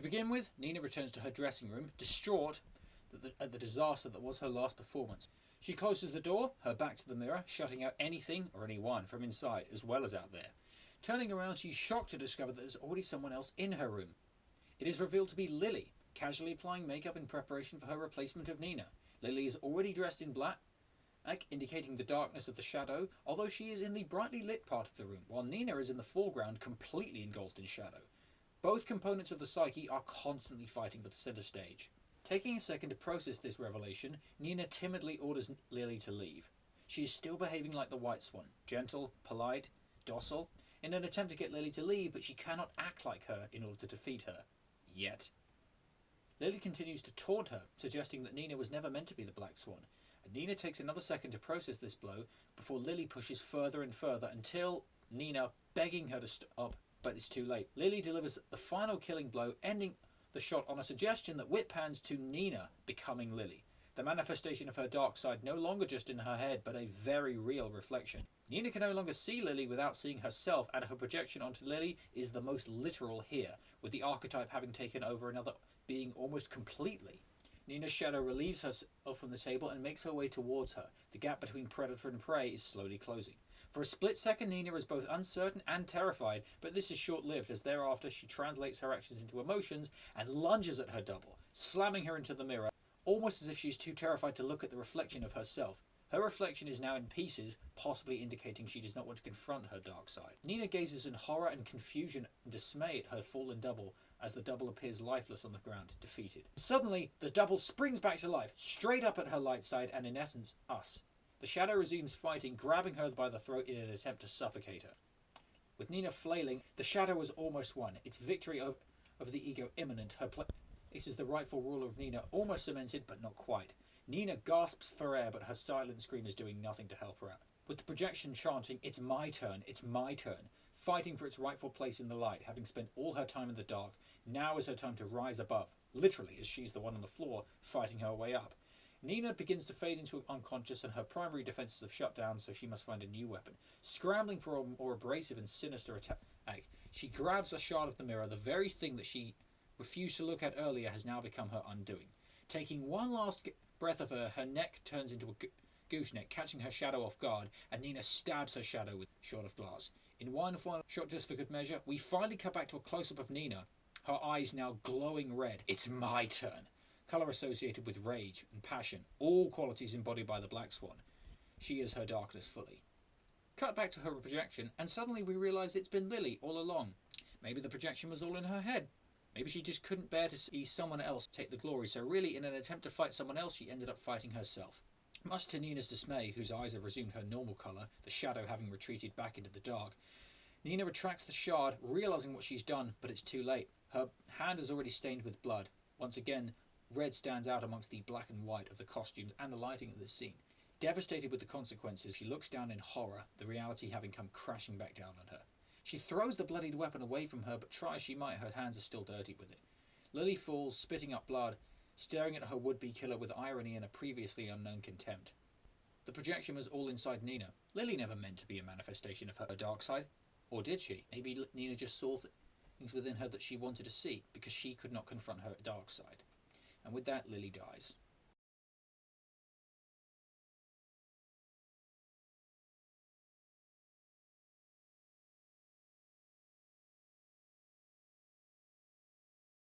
To begin with, Nina returns to her dressing room, distraught at the disaster that was her last performance. She closes the door, her back to the mirror, shutting out anything or anyone from inside as well as out there. Turning around, she's shocked to discover that there's already someone else in her room. It is revealed to be Lily, casually applying makeup in preparation for her replacement of Nina. Lily is already dressed in black, indicating the darkness of the shadow, although she is in the brightly lit part of the room, while Nina is in the foreground, completely engulfed in shadow. Both components of the psyche are constantly fighting for the center stage. Taking a second to process this revelation, Nina timidly orders Lily to leave. She is still behaving like the White Swan, gentle, polite, docile, in an attempt to get Lily to leave, but she cannot act like her in order to defeat her. Yet. Lily continues to taunt her, suggesting that Nina was never meant to be the Black Swan, and Nina takes another second to process this blow before Lily pushes further and further until Nina begging her to stop, but it's too late. Lily delivers the final killing blow, ending the shot on a suggestion that whip pans to Nina becoming Lily, the manifestation of her dark side no longer just in her head but a very real reflection. Nina can no longer see Lily without seeing herself, and her projection onto Lily is the most literal here, with the archetype having taken over another being almost completely. Nina's shadow relieves herself from the table and makes her way towards her. The gap between predator and prey is slowly closing. For a split second, Nina is both uncertain and terrified, but this is short-lived, as thereafter she translates her actions into emotions and lunges at her double, slamming her into the mirror, almost as if she's too terrified to look at the reflection of herself. Her reflection is now in pieces, possibly indicating she does not want to confront her dark side. Nina gazes in horror and confusion and dismay at her fallen double, as the double appears lifeless on the ground, defeated. Suddenly, the double springs back to life, straight up at her light side and, in essence, us. The shadow resumes fighting, grabbing her by the throat in an attempt to suffocate her. With Nina flailing, the shadow has almost won, its victory over the ego imminent. Her place is the rightful ruler of Nina, almost cemented, but not quite. Nina gasps for air, but her silent scream is doing nothing to help her out. With the projection chanting, "It's my turn, it's my turn," fighting for its rightful place in the light, having spent all her time in the dark, now is her time to rise above, literally, as she's the one on the floor, fighting her way up. Nina begins to fade into unconscious, and her primary defenses have shut down, so she must find a new weapon. Scrambling for a more abrasive and sinister attack, she grabs a shard of the mirror. The very thing that she refused to look at earlier has now become her undoing. Taking one last breath of her neck turns into a gooseneck, catching her shadow off guard, and Nina stabs her shadow with a shot of glass. In one final shot just for good measure, we finally cut back to a close-up of Nina, her eyes now glowing red. It's my turn. Colour associated with rage and passion, all qualities embodied by the Black Swan. She is her darkness fully. Cut back to her projection, and suddenly we realise it's been Lily all along. Maybe the projection was all in her head. Maybe she just couldn't bear to see someone else take the glory, so really in an attempt to fight someone else, she ended up fighting herself. Much to Nina's dismay, whose eyes have resumed her normal colour, the shadow having retreated back into the dark, Nina retracts the shard, realising what she's done, but it's too late. Her hand is already stained with blood. Once again, red stands out amongst the black and white of the costumes and the lighting of this scene. Devastated with the consequences, she looks down in horror, the reality having come crashing back down on her. She throws the bloodied weapon away from her, but try as she might, her hands are still dirty with it. Lily falls, spitting up blood, staring at her would-be killer with irony and a previously unknown contempt. The projection was all inside Nina. Lily never meant to be a manifestation of her dark side. Or did she? Maybe Nina just saw things within her that she wanted to see, because she could not confront her dark side. And with that, Lily dies.